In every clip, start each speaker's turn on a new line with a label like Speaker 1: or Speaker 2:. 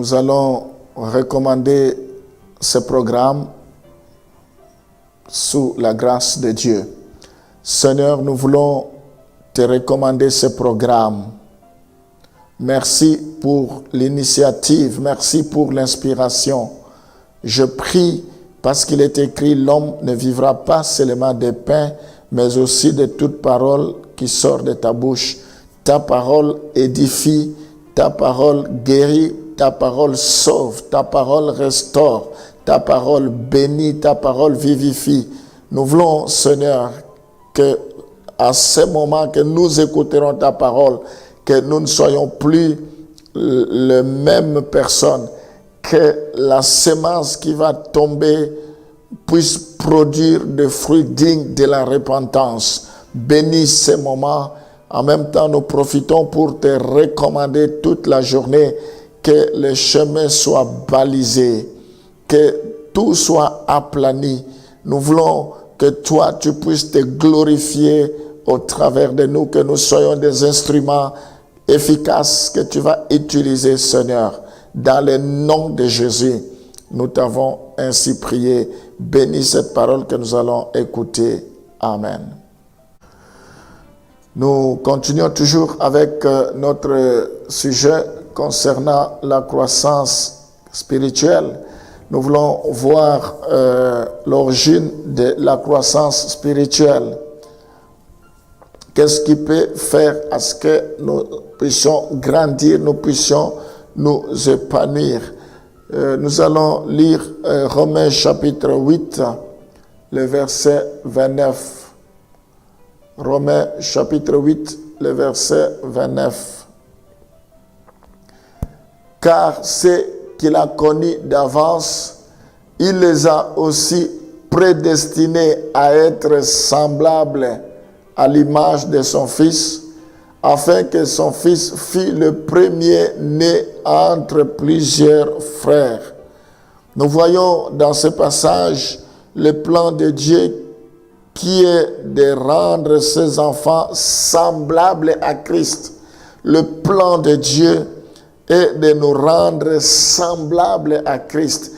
Speaker 1: Nous allons recommander ce programme sous la grâce de Dieu. Seigneur, nous voulons te recommander ce programme. Merci pour l'initiative, merci pour l'inspiration. Je prie parce qu'il est écrit, l'homme ne vivra pas seulement de pain, mais aussi de toute parole qui sort de ta bouche. Ta parole édifie, ta parole guérit, ta parole sauve, ta parole restaure, ta parole bénit, ta parole vivifie. Nous voulons, Seigneur, que à ce moment que nous écouterons ta parole, que nous ne soyons plus les mêmes personnes, que la semence qui va tomber puisse produire des fruits dignes de la repentance. Bénis ces moments. En même temps, nous profitons pour te recommander toute la journée que les chemins soient balisés, que tout soit aplani. Nous voulons que toi, tu puisses te glorifier au travers de nous, que nous soyons des instruments efficaces que tu vas utiliser, Seigneur. Dans le nom de Jésus, nous t'avons ainsi prié. Bénis cette parole que nous allons écouter. Amen. Nous continuons toujours avec notre sujet concernant la croissance spirituelle. Nous voulons voir l'origine de la croissance spirituelle. Qu'est-ce qui peut faire à ce que nous puissions grandir, nous puissions nous épanouir. Nous allons lire Romains chapitre 8, le verset 29. Romains chapitre 8, le verset 29. Car ceux qu'il a connus d'avance, il les a aussi prédestinés à être semblables à l'image de son Fils, afin que son Fils fût le premier-né entre plusieurs frères. Nous voyons dans ce passage le plan de Dieu qui est de rendre ses enfants semblables à Christ. Le plan de Dieu est de nous rendre semblables à Christ.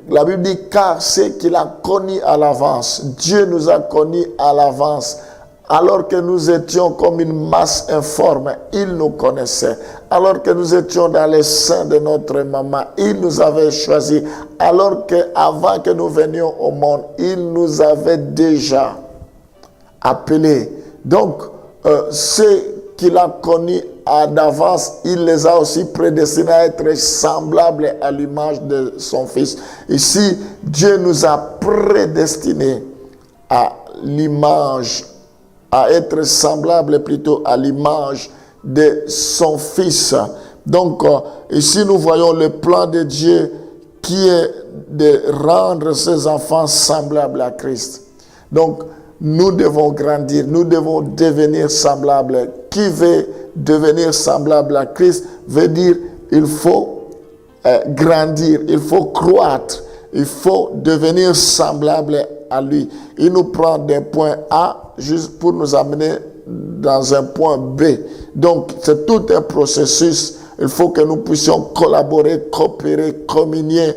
Speaker 1: La Bible dit, car c'est qu'il a connu à l'avance. Dieu nous a connus à l'avance. Alors que nous étions comme une masse informe, il nous connaissait. Alors que nous étions dans les seins de notre maman, il nous avait choisis. Alors qu'avant que nous venions au monde, il nous avait déjà appelés. Donc, ceux qu'il a connus d'avance, il les a aussi prédestinés à être semblables à l'image de son Fils. Ici, Dieu nous a prédestinés à l'image, à être semblable plutôt à l'image de son Fils. Donc, ici nous voyons le plan de Dieu qui est de rendre ses enfants semblables à Christ. Donc, nous devons grandir, nous devons devenir semblables. Qui veut devenir semblable à Christ veut dire il faut grandir, il faut croître, il faut devenir semblable à lui. Il nous prend d'un point A juste pour nous amener dans un point B. Donc, c'est tout un processus. Il faut que nous puissions collaborer, coopérer, communier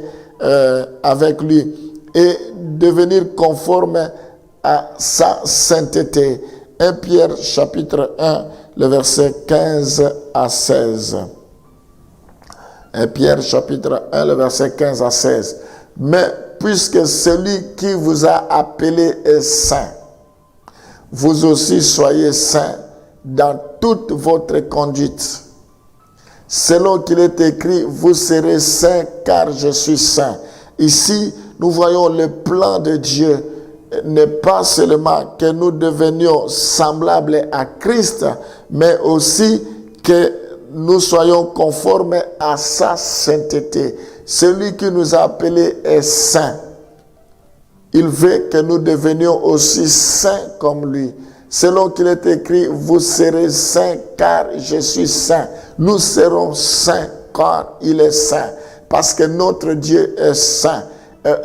Speaker 1: avec lui et devenir conforme à sa sainteté. 1 Pierre chapitre 1, le verset 15 à 16. 1 Pierre chapitre 1, le verset 15 à 16. Mais puisque celui qui vous a appelé est saint, vous aussi soyez saints dans toute votre conduite. Selon qu'il est écrit, vous serez saints car je suis saint. Ici, nous voyons le plan de Dieu n'est pas seulement que nous devenions semblables à Christ, mais aussi que nous soyons conformes à sa sainteté. Celui qui nous a appelés est saint. Il veut que nous devenions aussi saints comme lui. Selon qu'il est écrit, vous serez saints car je suis saint. Nous serons saints car il est saint. Parce que notre Dieu est saint.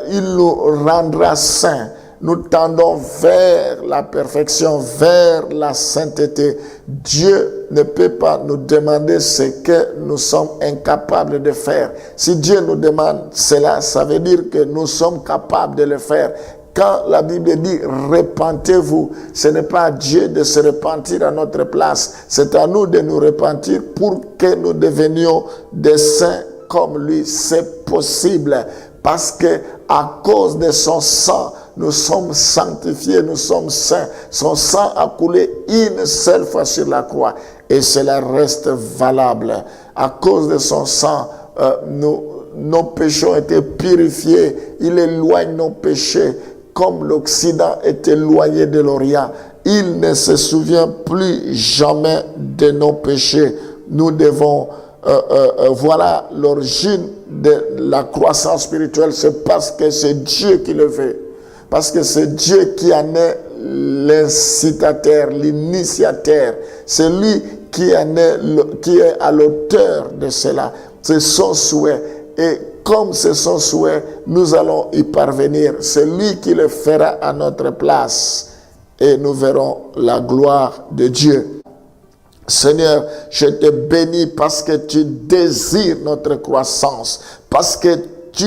Speaker 1: Il nous rendra saints. Nous tendons vers la perfection, vers la sainteté. Dieu ne peut pas nous demander ce que nous sommes incapables de faire. Si Dieu nous demande cela, ça veut dire que nous sommes capables de le faire. Quand la Bible dit « repentez-vous », ce n'est pas à Dieu de se repentir à notre place. C'est à nous de nous repentir pour que nous devenions des saints comme lui. C'est possible parce que à cause de son sang, nous sommes sanctifiés, nous sommes saints. Son sang a coulé une seule fois sur la croix et cela reste valable. À cause de son sang, nos péchés ont été purifiés. Il éloigne nos péchés comme l'Occident est éloigné de l'Orient. Il ne se souvient plus jamais de nos péchés. Nous devons, voilà l'origine de la croissance spirituelle. C'est parce que c'est Dieu qui le fait. Parce que c'est Dieu qui en est l'incitateur, l'initiateur. C'est lui qui est à l'auteur de cela. C'est son souhait. Et comme c'est son souhait, nous allons y parvenir. C'est lui qui le fera à notre place. Et nous verrons la gloire de Dieu. Seigneur, je te bénis parce que tu désires notre croissance. Parce que tu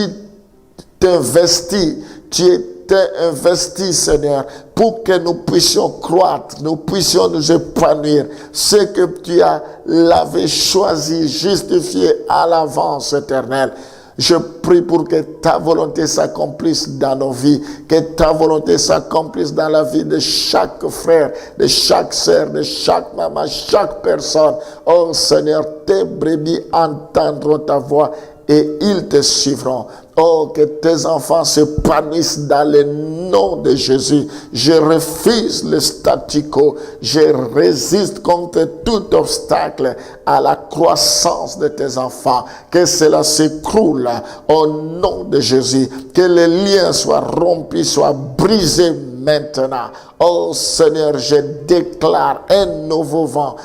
Speaker 1: t'investis. Tu t'es investi, Seigneur, pour que nous puissions croître, nous puissions nous épanouir. Ce que tu as lavé, choisi, justifié à l'avance, Éternel. Je prie pour que ta volonté s'accomplisse dans nos vies, que ta volonté s'accomplisse dans la vie de chaque frère, de chaque sœur, de chaque maman, chaque personne. Oh Seigneur, tes brebis entendront ta voix et ils te suivront. Oh, que tes enfants s'épanouissent dans le nom de Jésus. Je refuse le statu quo. Je résiste contre tout obstacle à la croissance de tes enfants. Que cela s'écroule au nom de Jésus. Que les liens soient rompus, soient brisés maintenant. Oh Seigneur, je déclare un nouveau vent,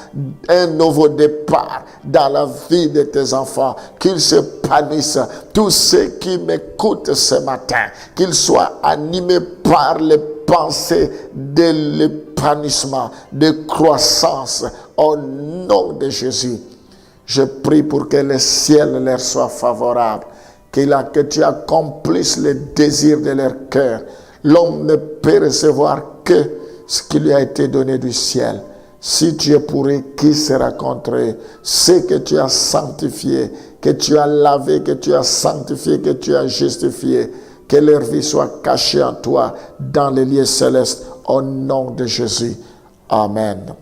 Speaker 1: un nouveau départ dans la vie de tes enfants. Qu'ils s'épanouissent. Tous ceux qui m'écoutent ce matin, qu'ils soient animés par les pensées de l'épanouissement, de croissance, au nom de Jésus. Je prie pour que le ciel leur soit favorable, que tu accomplisses les désirs de leur cœur. L'homme ne peut recevoir que ce qui lui a été donné du ciel. Si tu es pour eux, qui sera contre eux? Ce que tu as sanctifié, que tu as lavé, que tu as sanctifié, que tu as justifié, que leur vie soit cachée en toi dans les lieux célestes, au nom de Jésus. Amen.